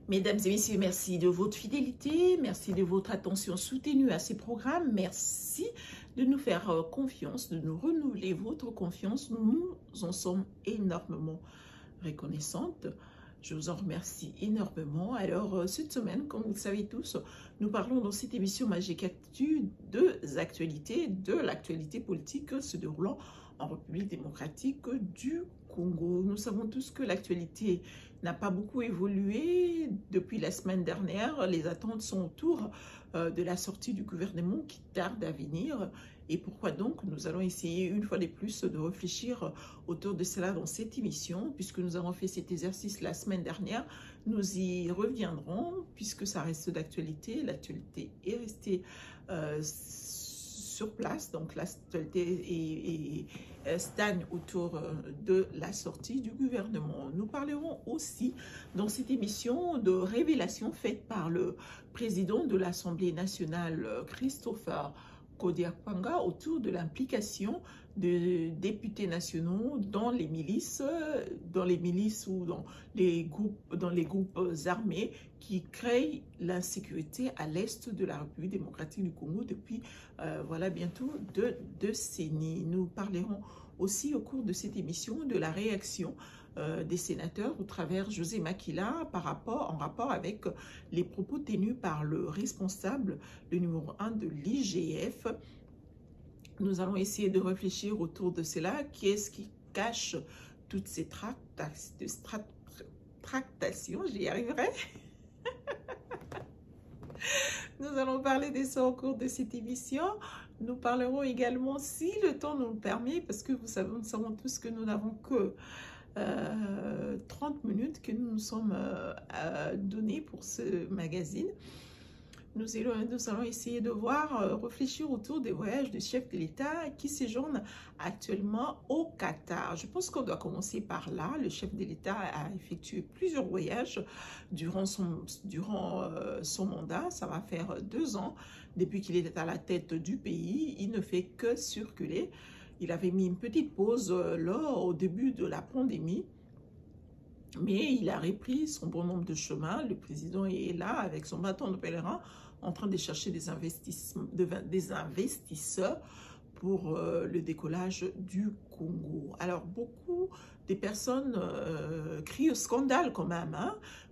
Mesdames et messieurs, merci de votre fidélité, merci de votre attention soutenue à ces programmes, merci de nous faire confiance, de nous renouveler votre confiance. Nous en sommes énormément reconnaissantes. Je vous en remercie énormément. Alors, cette semaine, comme vous le savez tous, nous parlons dans cette émission Magique Actu de l'actualité politique se déroulant en République démocratique du Congo. Nous savons tous que l'actualité n'a pas beaucoup évolué depuis la semaine dernière. Les attentes sont autour de la sortie du gouvernement qui tarde à venir. Et pourquoi donc nous allons essayer une fois de plus de réfléchir autour de cela dans cette émission, puisque nous avons fait cet exercice la semaine dernière. Nous y reviendrons puisque ça reste d'actualité. L'actualité est restée sur place, donc l'actualité stagne autour de la sortie du gouvernement. Nous parlerons aussi dans cette émission de révélations faites par le président de l'Assemblée nationale, Christopher Kodiakwanga, autour de l'implication de députés nationaux dans les milices ou dans les groupes armés qui créent l'insécurité à l'est de la République démocratique du Congo depuis voilà bientôt 2 décennies. Nous parlerons aussi au cours de cette émission de la réaction des sénateurs au travers José Makila en rapport avec les propos tenus par le responsable, le numéro 1 de l'IGF. Nous allons essayer de réfléchir autour de cela. Qu'est-ce qui cache toutes ces tractations? J'y arriverai. Nous allons parler de ça au cours de cette émission. Nous parlerons également, si le temps nous le permet, parce que vous savez, nous savons tous que nous n'avons que 30 minutes que nous nous sommes donnés pour ce magazine. Nous allons essayer de réfléchir autour des voyages du chef de l'État qui séjourne actuellement au Qatar. Je pense qu'on doit commencer par là. Le chef de l'État a effectué plusieurs voyages durant son mandat. Ça va faire 2 ans depuis qu'il était à la tête du pays. Il ne fait que circuler. Il avait mis une petite pause au début de la pandémie. Mais il a repris son bon nombre de chemins. Le président est là avec son bâton de pèlerin en train de chercher des investisseurs pour le décollage du Congo. Alors, beaucoup de personnes crient au scandale quand même,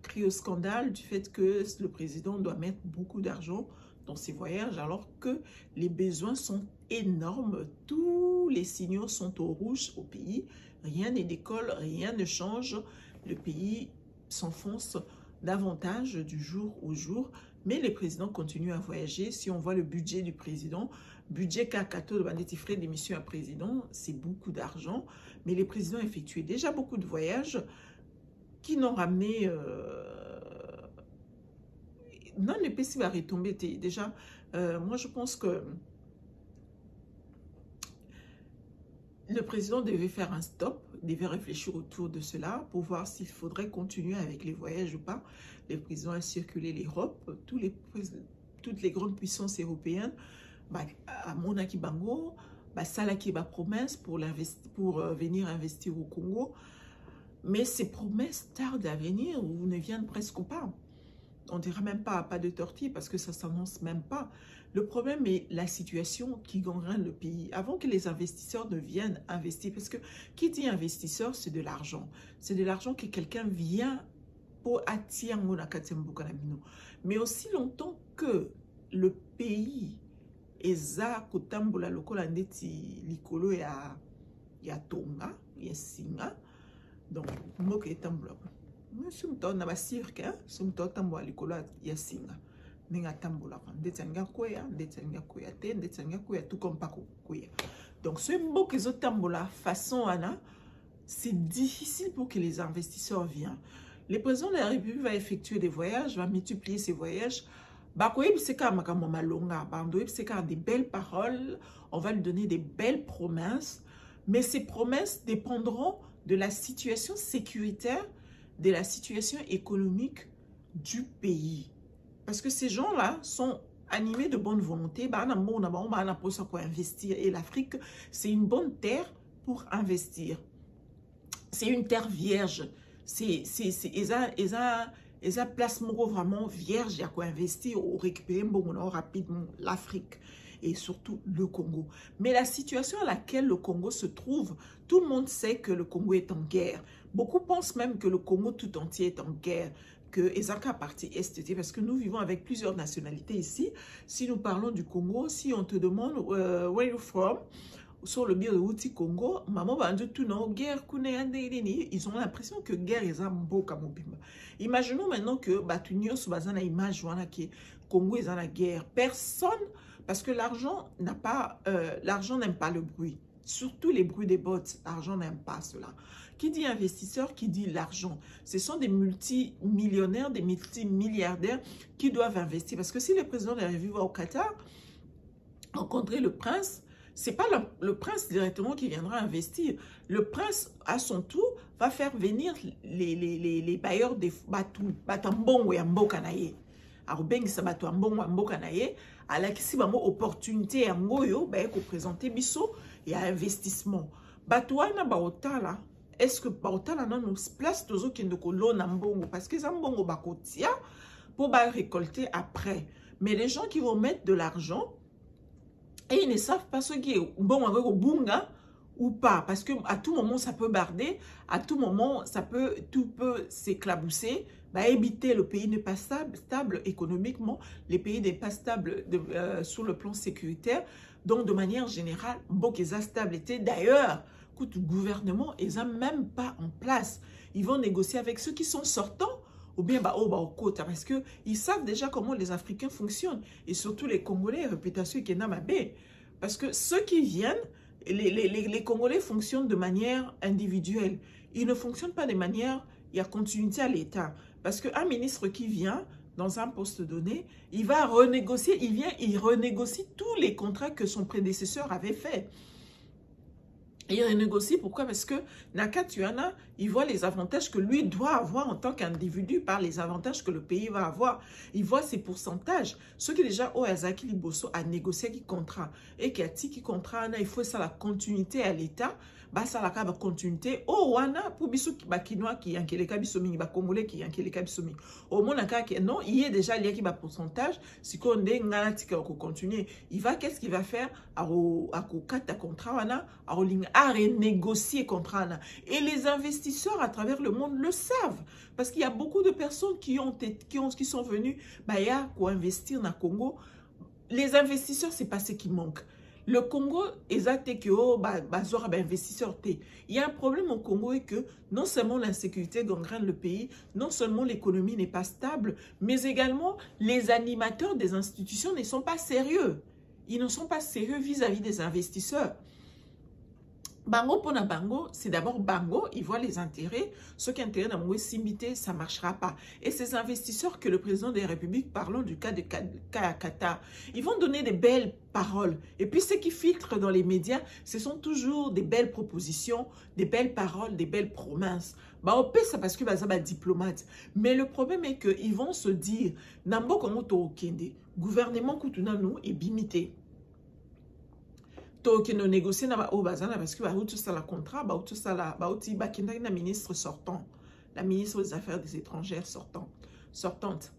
crient au scandale du fait que le président doit mettre beaucoup d'argent dans ses voyages alors que les besoins sont énormes. Tous les signaux sont au rouge au pays. Rien ne décolle, rien ne change. Le pays s'enfonce davantage du jour au jour, mais les présidents continuent à voyager. Si on voit le budget du président, budget Kakato de Bandetifré d'émission à président, c'est beaucoup d'argent, mais les présidents effectuaient déjà beaucoup de voyages qui n'ont ramené... non, le PC va retomber déjà. Moi, je pense que le président devait faire un stop, devait réfléchir autour de cela pour voir s'il faudrait continuer avec les voyages ou pas. Le président a circulé l'Europe, toutes les grandes puissances européennes, à Monaki Bango, Salaki ba promesse pour venir investir au Congo. Mais ces promesses tardent à venir ou ne viennent presque pas. On ne dira même pas de tortille parce que ça ne s'annonce même pas. Le problème est la situation qui gangrène le pays. Avant que les investisseurs ne viennent investir, parce que qui dit investisseur, c'est de l'argent. C'est de l'argent que quelqu'un vient pour attirer mon akatembukanamino. Mais aussi longtemps que le pays est à kotambola lokola ndeti likolo ya tonga, ya singa. Donc, moke etambola. Je suis un cirque, je suis un likolo ya singa. Donc, ce mot que zotambola façon Anna, c'est difficile pour que les investisseurs viennent. Le président de la République va effectuer des voyages, va multiplier ses voyages. Des belles paroles, on va lui donner des belles promesses, mais ces promesses dépendront de la situation sécuritaire, de la situation économique du pays. Parce que ces gens-là sont animés de bonne volonté. Pour investir. Et l'Afrique, c'est une bonne terre pour investir. C'est une terre vierge. C'est Et ça place vraiment vierge, il y a quoi investir ou récupérer rapidement l'Afrique et surtout le Congo. Mais la situation à laquelle le Congo se trouve, tout le monde sait que le Congo est en guerre. Beaucoup pensent même que le Congo tout entier est en guerre, que Ezaka partie STT, parce que nous vivons avec plusieurs nationalités ici. Si nous parlons du Congo, si on te demande where you from, sur le biais de Outi Congo, maman va dire tout non, guerre, ils ont l'impression que guerre est un beau kamobimba. Imaginons maintenant que Batunio Subazana image que Congo est dans la guerre. Personne, parce que l'argent n'a pas, l'argent n'aime pas le bruit. Surtout les bruits des bots, l'argent n'aime pas cela. Qui dit investisseur, qui dit l'argent. Ce sont des multimillionnaires, des multimilliardaires qui doivent investir. Parce que si le président de la République va au Qatar, rencontrer le prince, ce n'est pas le prince directement qui viendra investir. Le prince, à son tour, va faire venir les bailleurs des Batambongo et Mbokanaye. Arubeng Sabato Mbokanaye, à la kisi bamo opportunité à Ngoyo, ko présenter biso et à investissement. Batouana baotala, est-ce que baotala non nous place tozo kendoko lo na mbongo parce que zambongo bakotia pour récolter après. Mais les gens qui vont mettre de l'argent et ils ne savent pas ce qui est bon avec au bunga ou pas. Parce que à tout moment, ça peut barder. À tout moment, tout peut s'éclabousser. Éviter, le pays n'est pas stable économiquement. Les pays n'est pas stable sur le plan sécuritaire. Donc, de manière générale, Mbokeza stabilité. D'ailleurs, le gouvernement, ils n'ont même pas en place. Ils vont négocier avec ceux qui sont sortants. Ou bien au quota, parce qu'ils savent déjà comment les Africains fonctionnent. Et surtout les Congolais, réputation qui est Namabé. Parce que ceux qui viennent, les Congolais fonctionnent de manière individuelle. Ils ne fonctionnent pas de manière, il y a continuité à l'État. Parce qu'un ministre qui vient dans un poste donné, il va renégocier, il renégocie tous les contrats que son prédécesseur avait faits. Et il renégocie, pourquoi? Parce que Nakatuana, il voit les avantages que lui doit avoir en tant qu'individu par les avantages que le pays va avoir. Il voit ses pourcentages. Ceux qui déjà, Oazaki Liboso a négocié qui contrat et qui a dit qui contrat, il faut ça la continuité à l'État. Ça la continuité. Oh, wana, pour biso bakinois qui yanke les kabisomi, congolais qui yanke les kabisomi. Au moins, non, il y a déjà lié qui va pourcentage. Si on est nganatika ko continuer, il va, qu'est-ce qu'il va faire? À kata contrat, à renégocier contrat. Et les investisseurs à travers le monde le savent. Parce qu'il y a beaucoup de personnes qui sont venues, pour investir dans le Congo. Les investisseurs, c'est pas ce qui manque. Le Congo, exact que investisseurs. Il y a un problème au Congo et que non seulement l'insécurité gangrène le pays, non seulement l'économie n'est pas stable, mais également les animateurs des institutions ne sont pas sérieux. Ils ne sont pas sérieux vis-à-vis des investisseurs. Bango pona bango, c'est d'abord bango, ils voient les intérêts. Ceux qui ont intérêt dans le Simbité, ça ne marchera pas. Et ces investisseurs que le président de la République, parlons du cas de Qatar, ils vont donner des belles paroles. Et puis ceux qui filtrent dans les médias, ce sont toujours des belles propositions, des belles paroles, des belles promesses. On peut ça parce que c'est diplomate. Mais le problème est qu'ils vont se dire, Nambo Komoto Okende, gouvernement Koutunanu est bimité. Qui nous négocier parce que tout ça la contrat, tout ça la ministre sortant, la ministre des Affaires des étrangères sortante.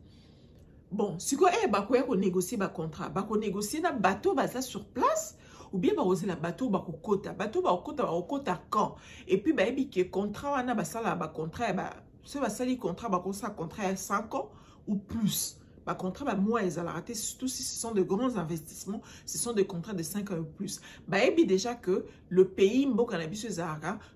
Bon, si quoi négocier ba contrat, négocier na bateau sur place ou bien oser la bateau kota quand et puis que contrat wana contrat ce contrat à 5 ans ou plus. Par contrat, moi, ils ont raté, surtout si ce sont de grands investissements, ce sont des contrats de 5 ans ou plus. Déjà que le pays,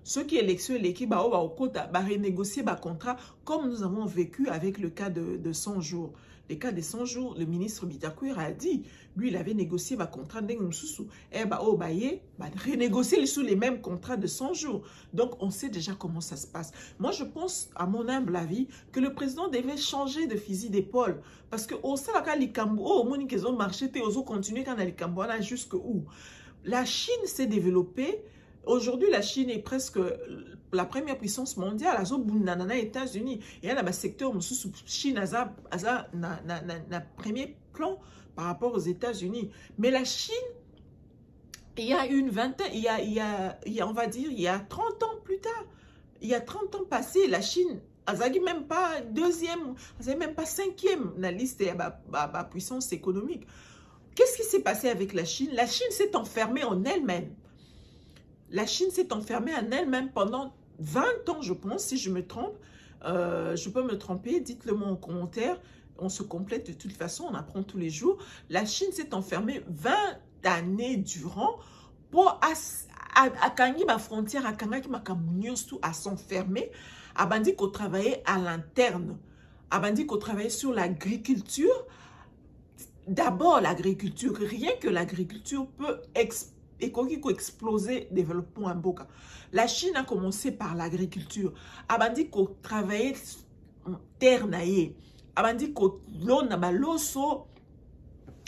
ceux qui électionnent l'équipe, renégocier le contrat comme nous avons vécu avec le cas de 100 jours. Le cas de 100 jours, le ministre Bitakour a dit, lui, il avait négocié le contrat de renégocier sous les mêmes contrats de 100 jours. Donc, on sait déjà comment ça se passe. Moi, je pense, à mon humble avis, que le président devait changer de fusil d'épaule. Parce que au Salaka Likambo, au Monique, ils ont marché, ils ont continué quand Likambo, jusqu'où? La Chine s'est développée. Aujourd'hui, la Chine est presque la première puissance mondiale. Elle a les États-Unis. Et elle a un secteur où Chine a premier plan par rapport aux États-Unis. Mais la Chine, il y a une vingtaine, on va dire, il y a 30 ans plus tard, il y a 30 ans passés, la Chine azaki même pas deuxième, azaki même pas cinquième na liste ya ba puissance économique. Qu'est-ce qui s'est passé avec la Chine? La Chine s'est enfermée en elle-même. La Chine s'est enfermée en elle-même pendant 20 ans, je pense, si je me trompe. Je peux me tromper, dites-le moi en commentaire. On se complète de toute façon, on apprend tous les jours. La Chine s'est enfermée 20 années durant pour akangi ma frontière, akangaki ma kamunyosu à s'enfermer. Abandi qu'on travaillait à l'interne. Abandi qu'on travaillait sur l'agriculture. D'abord l'agriculture, rien que l'agriculture peut exploser le développement en Boka. La Chine a commencé par l'agriculture. Abandi qu'on travaillait terre naïe. Abandi qu'on lona baloso.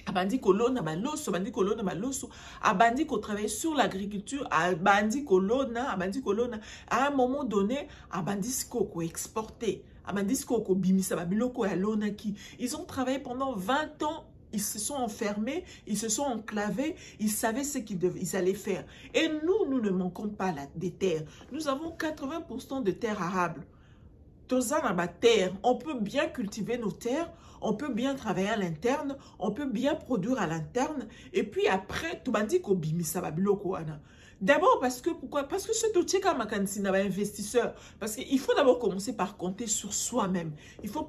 Abandi qu'on lona baloso. Abandi qu'on lona baloso. Abandi qu'on travaillait sur l'agriculture. Abandi qu'on lona. Abandi qu'on lona. À un moment donné, abandi qu'on exportait. Abandi qu'on bimisa babiloko ya lona qui. Ils ont travaillé pendant 20 ans. Ils se sont enfermés, ils se sont enclavés, ils savaient ce qu'ils allaient faire. Et nous ne manquons pas des terres. Nous avons 80% de terres arables. Terre, on peut bien cultiver nos terres, on peut bien travailler à l'interne, on peut bien produire à l'interne. Et puis après, tout le monde dit qu'on bimisa babiloko wana. D'abord parce que, pourquoi? Parce que ce tocheka makansina ba investisseur. Parce qu'il faut d'abord commencer par compter sur soi-même. Il faut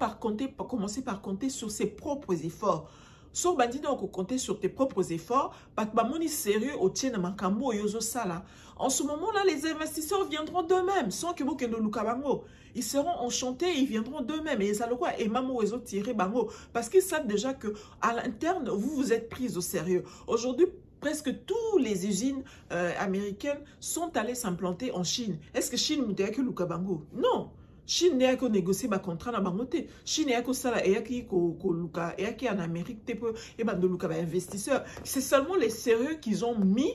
commencer par compter sur ses propres efforts. So bandi donc compter sur tes propres efforts, pas que bamoni sérieux au tien makambo yozo sala. En ce moment-là, les investisseurs viendront d'eux-mêmes, sans que vous que lukabango. Ils seront enchantés, ils viendront d'eux-mêmes. Et ça le quoi et maman oiseau tirer bango parce qu'ils savent déjà que à l'interne vous êtes pris au sérieux. Aujourd'hui, presque toutes les usines américaines sont allées s'implanter en Chine. Est-ce que Chine mouté que lukabango? Non. Chine n'est qu'à négocier un contrat na bangote. Chine n'est qu'à ça et qui en Amérique te peu et ben de luka ba investisseurs. C'est seulement les sérieux qu'ils ont mis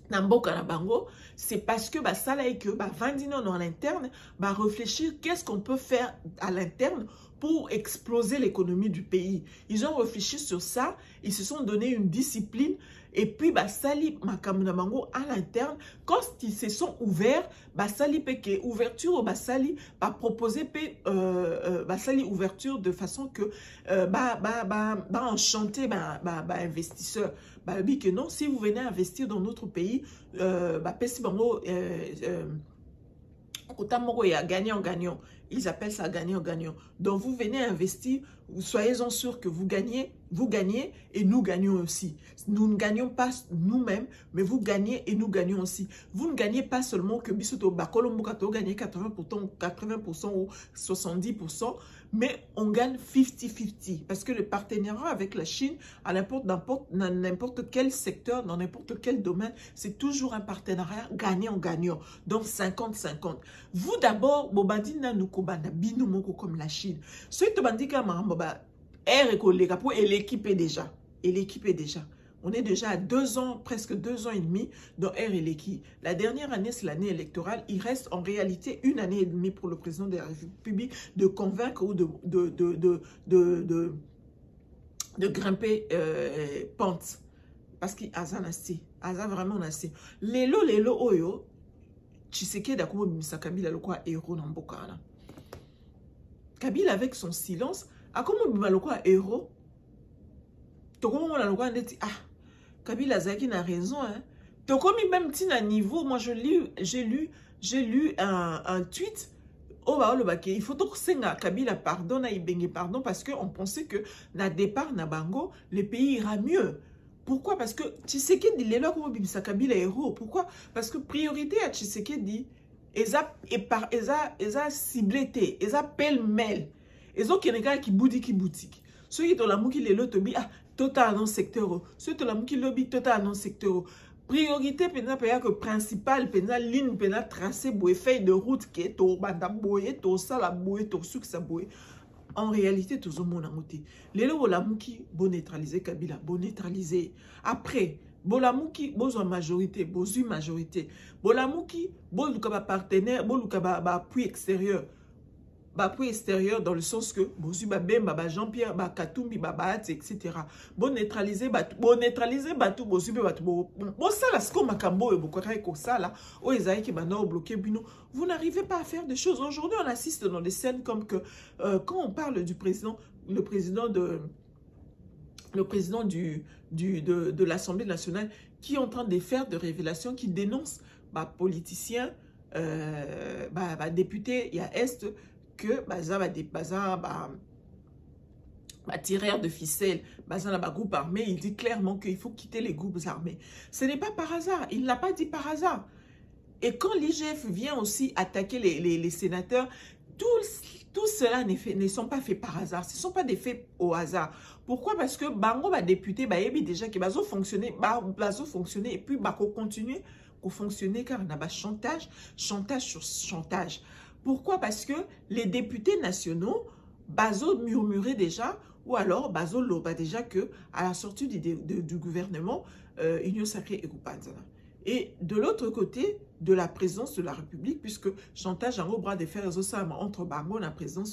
dans mboka na bango. C'est parce que bah ça là et que bah vendino dans l'interne bah réfléchir qu'est-ce qu'on peut faire à l'interne pour exploser l'économie du pays. Ils ont réfléchi sur ça, ils se sont donné une discipline et puis bah sali makamuna mango à l'interne quand ils se sont ouverts bah sali peke ouverture bah sali bah proposer bah sali ouverture de façon que bah enchanter bah investisseurs bah dit que non si vous venez investir dans notre pays bah pesi bango autant il y a gagnant-gagnant. Ils appellent ça gagnant-gagnant. Donc, vous venez investir, soyez-en sûrs que vous gagnez et nous gagnons aussi. Nous ne gagnons pas nous-mêmes, mais vous gagnez et nous gagnons aussi. Vous ne gagnez pas seulement que Bisoto Bakolombokato gagne 80% ou 70%, mais on gagne 50-50. Parce que le partenariat avec la Chine, à n'importe quel secteur, dans n'importe quel domaine, c'est toujours un partenariat gagnant-gagnant. Donc 50-50. Vous d'abord, Bobadina Nukobana, Binomoko comme la Chine. Ce qui te dit que et l'équipe est déjà. Et l'équipe est déjà. On est déjà à 2 ans, presque 2 ans et demi dans R et l'équipe. La dernière année, c'est l'année électorale. Il reste en réalité 1 année et demie pour le président de la République de convaincre ou de grimper pente. Parce qu'il a assez. Aza vraiment assez. Lelo oyo. Tshisekedi Akumo Bimisa Kabila le quoi héros dans Bokana. Kabila avec son silence. Akumo Bimisa le quoi héros. Tokomo la loi dit ah Kabila Zaki n'a raison hein. Tokomi même tina niveau moi j'ai lu un tweet oh bah le baké il faut donc senga Kabila pardon na ibenge pardon parce que on pensait que na départ na bango le pays ira mieux. Pourquoi? Parce que Tshisekedi dit là comme Bimisa Kabila héros. Pourquoi? Parce que priorité à Tshisekedi eza ciblé eza pêle-mêle. Ezo keneka ki boutique. Ceux qui ont la mouki les lots ah total dans secteur. Ceux qui ont la mouki lobby total dans secteur. Priorité pena que principal pena ligne pena tracé boue feuille de route qui est au banda boye to sala boye to souk sa boye. En réalité, tout le monde a monté. Les lots la mouki bon neutraliser Kabila, bon neutraliser. Après, bon la mouki bon majorité, bon majorité. Bon la mouki bon le partenaire, bon le appui extérieur. pour extérieur dans le sens que bozu babemba ba Jean-Pierre ba Katumbi ba Baat etc. Bon neutraliser batu bozu be batu bo ça là ce qu'on makambo et bokora ko ça là o ezai ki bana bloquer bino. Vous n'arrivez pas à faire des choses. Aujourd'hui, on assiste dans des scènes comme que quand on parle du président, le président de l'Assemblée nationale qui est en train de faire des révélations, qui dénonce politiciens, députés, il y a Est, que tireur de ficelle, groupe armé, il dit clairement qu'il faut quitter les groupes armés. Ce n'est pas par hasard, il ne l'a pas dit par hasard. Et quand l'IGF vient aussi attaquer les sénateurs, tout cela ne sont pas faits par hasard. Ce ne sont pas des faits au hasard. Pourquoi? Parce que bango va député, déjà qui va fonctionner et puis continuer à fonctionner car on a chantage sur chantage. Pourquoi? Parce que les députés nationaux bazo murmurer déjà ou alors bazo loba déjà que à la sortie du gouvernement Union Sacrée et Goupanzana. Et de l'autre côté de la présidence de la République, puisque chantage en bras de fer entre Bango et la président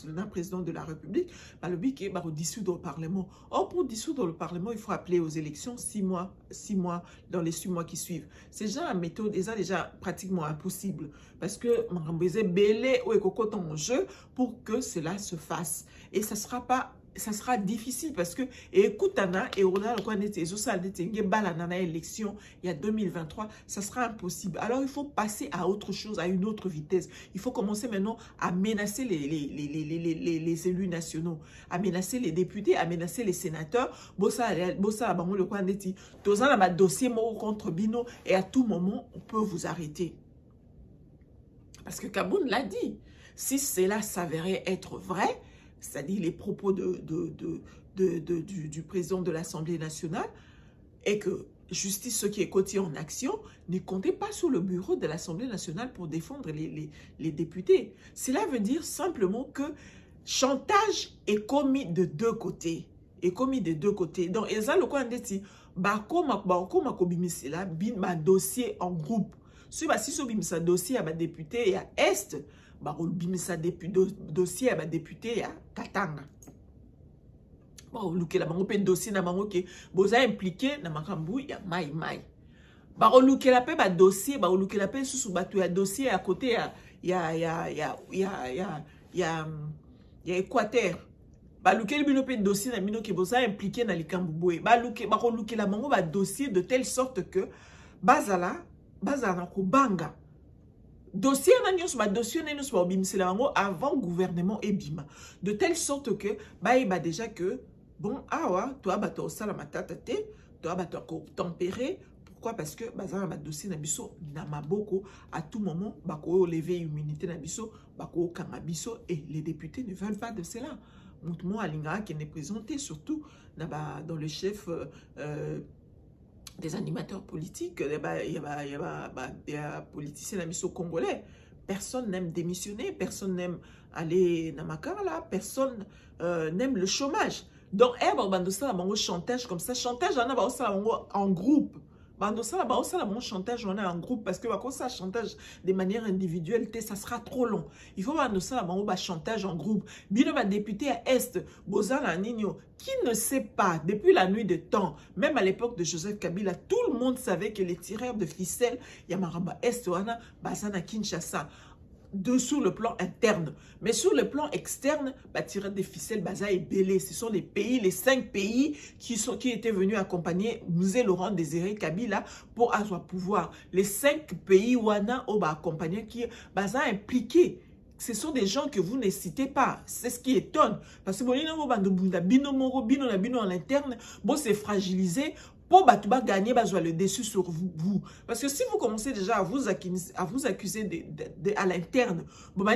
de la République, le but est de dissoudre le Parlement. Or, pour dissoudre le Parlement, il faut appeler aux élections 6 mois dans les 6 mois qui suivent. C'est déjà la méthode, et ça déjà pratiquement impossible. Parce que Mambézé belé ou écocoton en jeu pour que cela se fasse. Et ça sera difficile parce que écoutana et on a le coin d'été élection il y a 2023, ça sera impossible. Alors il faut passer à autre chose, à une autre vitesse. Il faut commencer maintenant à menacer les élus nationaux, à menacer les députés, à menacer les sénateurs. Bossa le coin d'été, tous un dossier contre Bino et à tout moment on peut vous arrêter. Parce que Kaboun l'a dit, si cela s'avérait être vrai, c'est-à-dire les propos du président de l'Assemblée nationale, et que justice, ceux qui est côté en action, ne comptez pas sur le bureau de l'Assemblée nationale pour défendre les députés. Cela veut dire simplement que chantage est commis de deux côtés. Donc, et ça, le coin dit, dossier en groupe. Si ce dossier à député à Est, dossier à député à Katanga. Bon, luke la bango pe dossier na bango ke boza impliqué na makambu ya mai. Ba luke la pe ba dossier, ba luke la pe susu batu ya dossier à côté ya Équateur. Ba luke le bino pe dossier na bino ke boza impliqué na likambu boye. Ba luke la bango ba dossier de telle sorte que bazala na ko banga. Dossier avant gouvernement et bima. De telle sorte que déjà que bon toi ça la matata toi tempérer. Pourquoi? Parce que dossier nabiso na maboko à tout moment lever immunité nabiso kanabiso et les députés ne veulent pas de cela. Montre-moi Alinga qui est présenté surtout dans le chef des animateurs politiques, il y a politiciens congolais. Personne n'aime démissionner, personne n'aime aller dans Makala, personne n'aime le chômage. Donc, chantage comme ça, chantage en groupe. Chantage en groupe parce que ça chantage de manière individuelle, ça sera trop long. Il faut chantage en groupe. Bino député à Est, Bozala Nino, qui ne sait pas, depuis la nuit de temps, même à l'époque de Joseph Kabila, tout le monde savait que les tireurs de ficelle, Yamaramba Est, Wana, Bazana Kinshasa, sur le plan interne. Mais sur le plan externe, tirer des ficelles, Baza et Bélé, ce sont les pays, les 5 pays qui étaient venus accompagner Musée Laurent Désiré Kabila pour avoir pouvoir. Les 5 pays Wana Oba accompagné qui Baza impliqué. Ce sont des gens que vous ne citez pas. C'est ce qui étonne. Parce que bino en interne, c'est fragilisé. Pour gagner le dessus sur vous. Parce que si vous commencez déjà à vous accuser à l'interne, à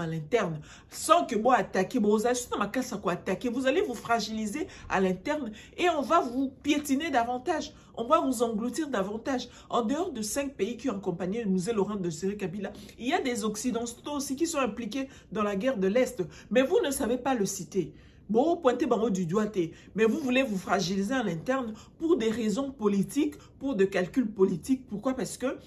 l'interne, sans que vous attaquez, vous allez vous fragiliser à l'interne et on va vous piétiner davantage. On va vous engloutir davantage. En dehors de 5 pays qui ont accompagné le musée Laurent Désiré Kabila, il y a des Occidentaux aussi qui sont impliqués dans la guerre de l'Est. Mais vous ne savez pas le citer. Bon, pointez du doigt, mais vous voulez vous fragiliser à l'interne pour des raisons politiques, pour des calculs politiques. Pourquoi? Parce que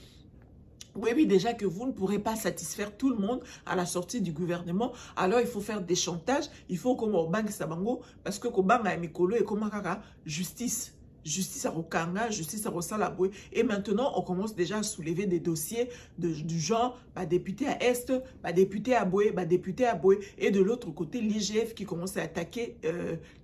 Oui, oui, déjà que vous ne pourrez pas satisfaire tout le monde à la sortie du gouvernement. Alors, il faut faire des chantages. Il faut qu'on banque Sabango. Parce que Kobanga et Mikolo et Komakaka, justice. Justice à Rokanga, justice à Rosalaboué. Et maintenant, on commence déjà à soulever des dossiers du genre, bah, député à Est, bah, député à Boué, bah, député à Boué. Et de l'autre côté, l'IGF qui commence à attaquer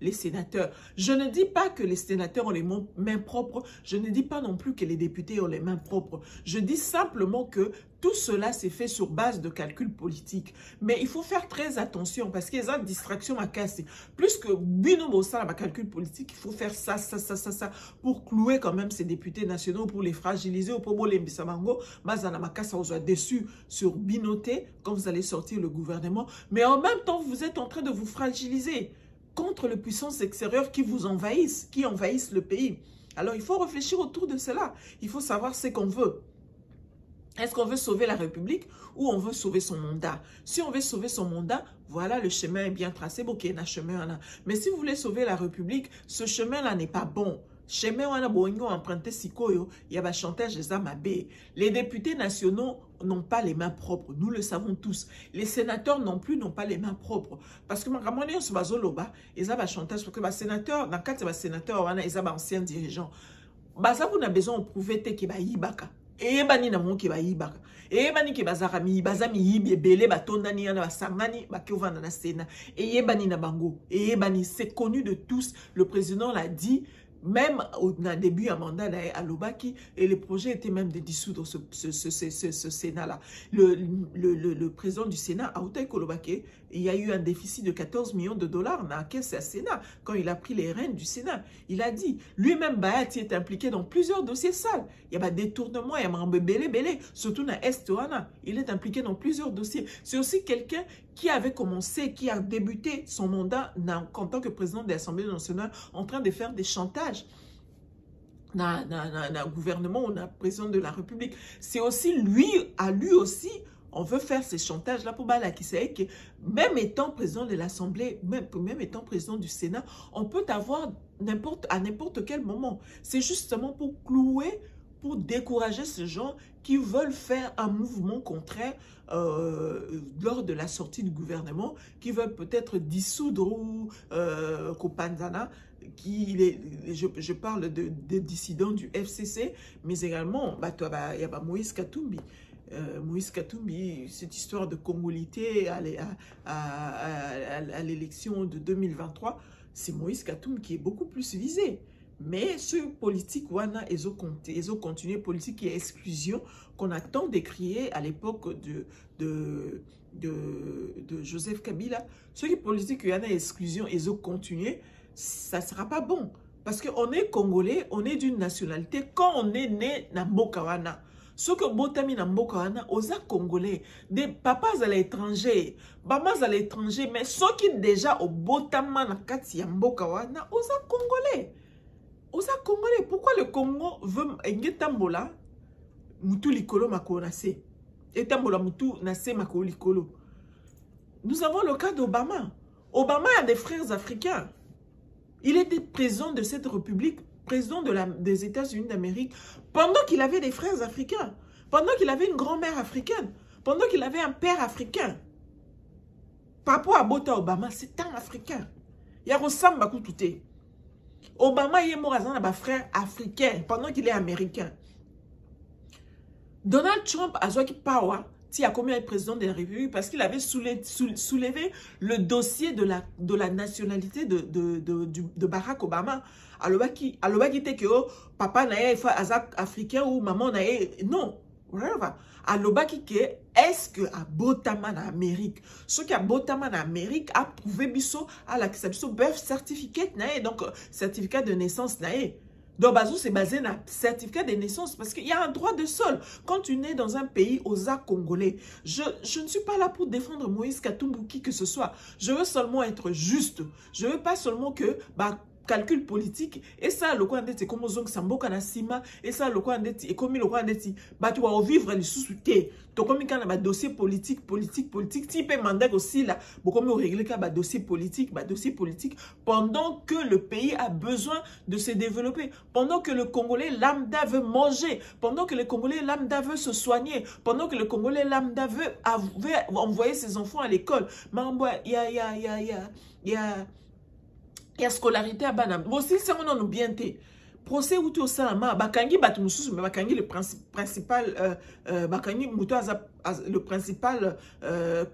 les sénateurs. Je ne dis pas que les sénateurs ont les mains propres. Je ne dis pas non plus que les députés ont les mains propres. Je dis simplement que tout cela s'est fait sur base de calculs politiques. Mais il faut faire très attention parce qu'il y a une distraction à casser. Plus que binomo ça, la calcul politique, il faut faire ça pour clouer quand même ces députés nationaux, pour les fragiliser, ou pour les bisamango. Mazana Makasa vous a déçu sur binoté quand vous allez sortir le gouvernement. Mais en même temps, vous êtes en train de vous fragiliser contre les puissances extérieures qui vous envahissent, qui envahissent le pays. Alors, il faut réfléchir autour de cela. Il faut savoir ce qu'on veut. Est-ce qu'on veut sauver la République ou on veut sauver son mandat? Si on veut sauver son mandat, voilà, le chemin est bien tracé. Bon, il y a un chemin là. Mais si vous voulez sauver la République, ce chemin-là n'est pas bon. Chemin wana boingo emprunté sikoyo, il y a un chantage des amabé. Les députés nationaux n'ont pas les mains propres. Nous le savons tous. Les sénateurs non plus n'ont pas les mains propres. Parce que makamone yo bazoloba, ils ont un chantage parce que les sénateurs, dans le cadre des sénateurs, ils ont un ancien dirigeant. Baza vous n'a besoin de prouver que ba yibaka. Et bani na monki ba yibaka. Et bani ke bazara mi bazami yibi belé batondani na basangani ba kovanda na sena. Et bani na bango. Et bani c'est connu de tous. Le président l'a dit. Même au début à mandat à Lobaki, et le projet était même de dissoudre ce Sénat-là. Le président du Sénat, à Aoutaï Kolobake, il y a eu un déficit de 14 millions de dollars dans la caisse à Sénat, quand il a pris les rênes du Sénat. Il a dit, lui-même, Bahati est impliqué dans plusieurs dossiers sales. Il y a des détournements, il y a belé, surtout dans Est-Oana. Il est impliqué dans plusieurs dossiers. C'est aussi quelqu'un qui avait commencé, qui a débuté son mandat en tant que président de l'Assemblée nationale en train de faire des chantages dans le gouvernement ou dans le président de la République. C'est aussi lui aussi, on veut faire ces chantages-là pour Bala qui sait que même étant président de l'Assemblée, même étant président du Sénat, on peut avoir à n'importe quel moment. C'est justement pour clouer, pour décourager ces gens qui veulent faire un mouvement contraire lors de la sortie du gouvernement, qui veulent peut-être dissoudre ou Kopanzana, je parle de dissidents du FCC, mais également, il y a Moïse Katumbi. Moïse Katumbi, cette histoire de congolité à l'élection de 2023, c'est Moïse Katumbi qui est beaucoup plus visé. Mais ce politique, ils ont continué, politique qui est exclusion, qu'on a tant décrié à l'époque de Joseph Kabila. Ce qui est politique, il y a exclusion, ils ont continué, ça ne sera pas bon. Parce qu'on est Congolais, on est d'une nationalité, quand on est né dans Mbokawana. Ce que Botami na Mbokawana, aux Congolais, des papas à l'étranger, mamas à l'étranger, mais ceux qui déjà au Botama na Kati ya Mbokawana, aux Congolais. Aux Congolais, pourquoi le Congo veut Tambola Mutu Likolo Mako Nase et Tambola Mutu Nase Mako Likolo? Nous avons le cas d'Obama. Obama a des frères africains. Il était président de cette république, président des États-Unis d'Amérique, pendant qu'il avait des frères africains, pendant qu'il avait une grand-mère africaine, pendant qu'il avait un père africain. Par rapport à Bota Obama, c'est un Africain. Il y a Rossam Bakoutoute. Obama est mort à frère africain pendant qu'il est américain. Donald Trump a joué power, il a combien de président de la République parce qu'il avait soulevé le dossier de la nationalité de Barack Obama. Alors qui était que papa n'est pas africain ou maman n'est non. Alors est-ce que à Botama en Amérique, ce qui a Botama en Amérique a prouvé biso à l'acceptation birth certificate donc certificat de naissance nae. Donc c'est basé sur un certificat de naissance parce qu'il y a un droit de sol quand tu nais dans un pays aux Congolais. Je ne suis pas là pour défendre Moïse Katumbi qui que ce soit. Je veux seulement être juste. Je veux pas seulement que calcul politique et ça le quoi ndeti comme ozong samboka na sima et ça le quoi ndeti et comme le quoi ndeti batu wa vivre les sous-souté to comme quand ba dossier politique type mandat aussi là beaucoup me régler ka ba dossier politique pendant que le pays a besoin de se développer, pendant que le Congolais lambda veut manger, pendant que le Congolais lambda veut se soigner, pendant que le Congolais lambda veut envoyer ses enfants à l'école. Il y a scolarité à Banam. Bon, si c'est on bien té. Procès où tu as ça, bakangi batumusus, mais bakangi le principal, bakangi muto le principal,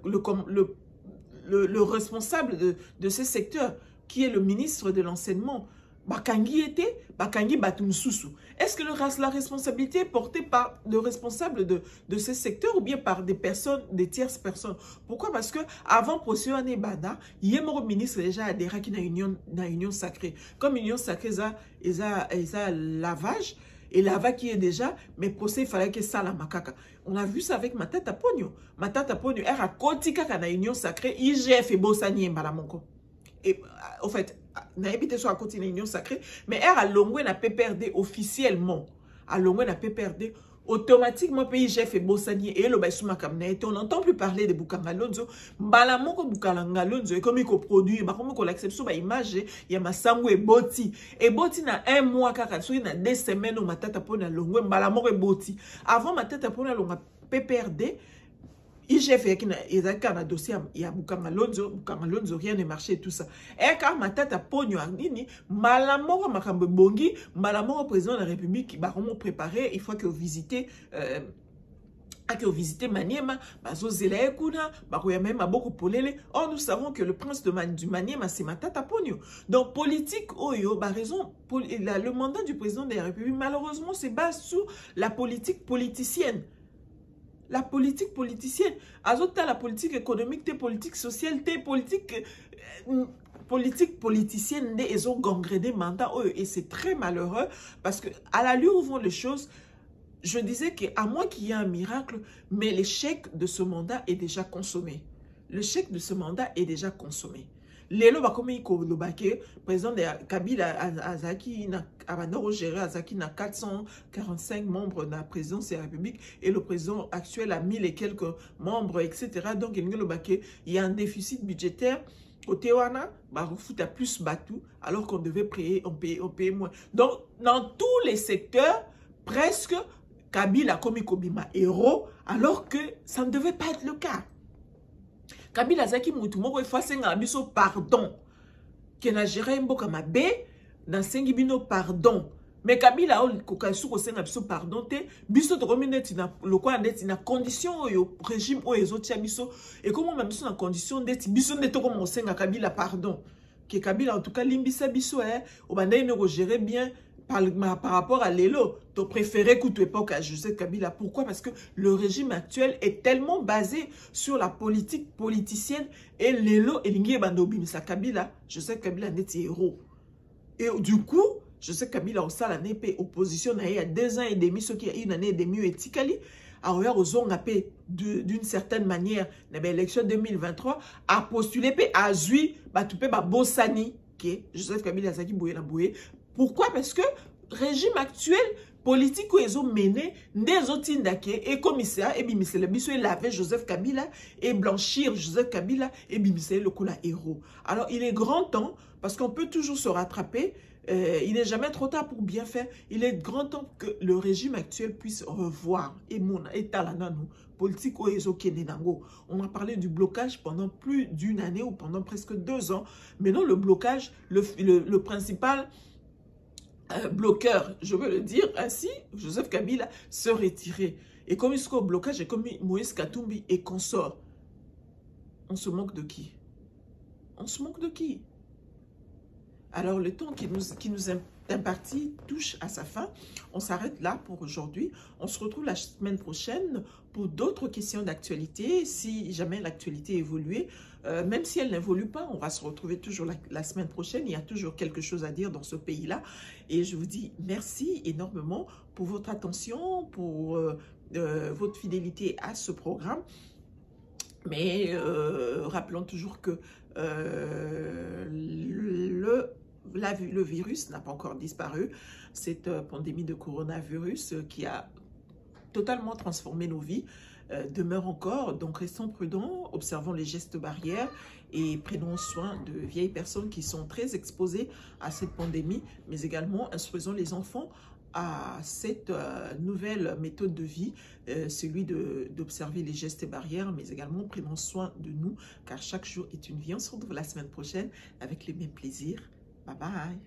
le responsable de ce secteur, qui est le ministre de l'enseignement. Bakangi était, bakangi batumususu. Est-ce que la responsabilité est portée par le responsable de ce secteur ou bien par des personnes, des tierces personnes? Pourquoi? Parce que avant procès année bana, il y a un ministre déjà adhéré qui na union sacrée. Comme union sacrée, ça lavage. Et lavage qui est déjà, mais procès il fallait que ça la makaka. On a vu ça avec Matata Pogno. Matata Pogno, elle a kotika kana union sacrée, IGF et Bossani et Mbalamonko. Et en fait, n'a habité sur la côté de l'union sacrée, mais elle a l'ongoué n'a pas perdu officiellement. À l'ongoué n'a pas perdu automatiquement pays chef et Bossani et le Baïsouma Kamnet. On n'entend plus parler de Bukangalonzo. Balamoko Bukangalonzo et comme il produit, comme il accepte sur l'image, il y a Massango et Boti. Et Boti n'a un mois, car il y a 2 semaines où ma tata pona l'ongoué, Balamoko et Boti. Avant ma tata pona l'ongoué PPRD. IGF il y a un dossier, il y a Bukangalonzo, rien ne marché tout ça. Et quand ma tata pogno nini, malamoro makambe bongi, malamoro président de la République qui va préparer, il faut que vous visitez Maniema, bazo zela ekuna, bakoya même beaucoup polele. Or nous savons que le prince du Maniema c'est ma tata pogno. Donc politique oyo, bah raison le mandat du président de la République malheureusement se base sur la politique politicienne. La politique politicienne, azota la politique économique, tes politiques sociales, tes politiques politiciennes, ils ont gangréné mandat et c'est très malheureux parce que à l'allure où vont les choses, je disais qu'à moins qu'il y ait un miracle, mais l'échec de ce mandat est déjà consommé. Le chèque de ce mandat est déjà consommé. Lelo bakomi ko lobake président de Kabila Azaki na abanoro géré Azaki na 445 membres de la présidence de la République et le président actuel a 1000 et quelques membres etc. Donc il y a un déficit budgétaire au Tewana bah fout à plus batou alors qu'on devait payer on paye moins. Donc dans tous les secteurs presque Kabila komi kobima héros alors que ça ne devait pas être le cas. Kabila Zaki Moutoumoko et Fassenga Biso pardon. Kena géré mboka mabe, dans Sengibino pardon. Mais Kabila Kokasu Kosenga Biso pardon te, Biso to communauté na le quoi net na condition au régime au ezotia Biso et comment même Biso na condition d'être Biso neto comme Osenga Kabila pardon. Que Kabila en tout cas limbisa Biso au banda ne gérer bien. Par rapport à Lelo, tu préféré que tu époque à Joseph Kabila. Pourquoi? Parce que le régime actuel est tellement basé sur la politique politicienne et Lelo et Lingi Bandobi. Mais ça, Kabila, Joseph Kabila n'est héros. Et du coup, Joseph Kabila au salle n'est pas opposition il y a 2 ans et demi, ce qui a une année et demie éthiquement. Alors, aux ont d'une certaine manière, dans l'élection 2023, a postulé, à Zui, tu peux Bossani, qui Joseph Kabila Zaki Bouye na Bouye. Pourquoi? Parce que le régime actuel, politique où ils ont mené, des autres et commissaire, et bimisé le biso, il avait Joseph Kabila, et blanchir Joseph Kabila, et bimisé le coup héros. Alors, il est grand temps, parce qu'on peut toujours se rattraper, il n'est jamais trop tard pour bien faire, il est grand temps que le régime actuel puisse revoir, et mon état là, nous, politique où ils ont on a parlé du blocage pendant plus d'une année, ou pendant presque 2 ans. Maintenant, le blocage, le principal bloqueur, je veux le dire ainsi, Joseph Kabila se retirer. Et comme il se au blocage, et comme Moïse Katumbi et consort, on se moque de qui? On se moque de qui? Alors le temps qui nous est imparti touche à sa fin. On s'arrête là pour aujourd'hui. On se retrouve la semaine prochaine pour d'autres questions d'actualité. Si jamais l'actualité évolue, même si elle n'évolue pas, on va se retrouver toujours la semaine prochaine. Il y a toujours quelque chose à dire dans ce pays-là. Et je vous dis merci énormément pour votre attention, pour votre fidélité à ce programme. Mais rappelons toujours que le virus n'a pas encore disparu. Cette pandémie de coronavirus qui a totalement transformé nos vies demeure encore. Donc, restons prudents, observons les gestes barrières et prenons soin de vieilles personnes qui sont très exposées à cette pandémie, mais également instruisons les enfants à cette nouvelle méthode de vie, celui d'observer les gestes barrières, mais également prenons soin de nous, car chaque jour est une vie. On se retrouve la semaine prochaine avec les mêmes plaisirs. Bye bye.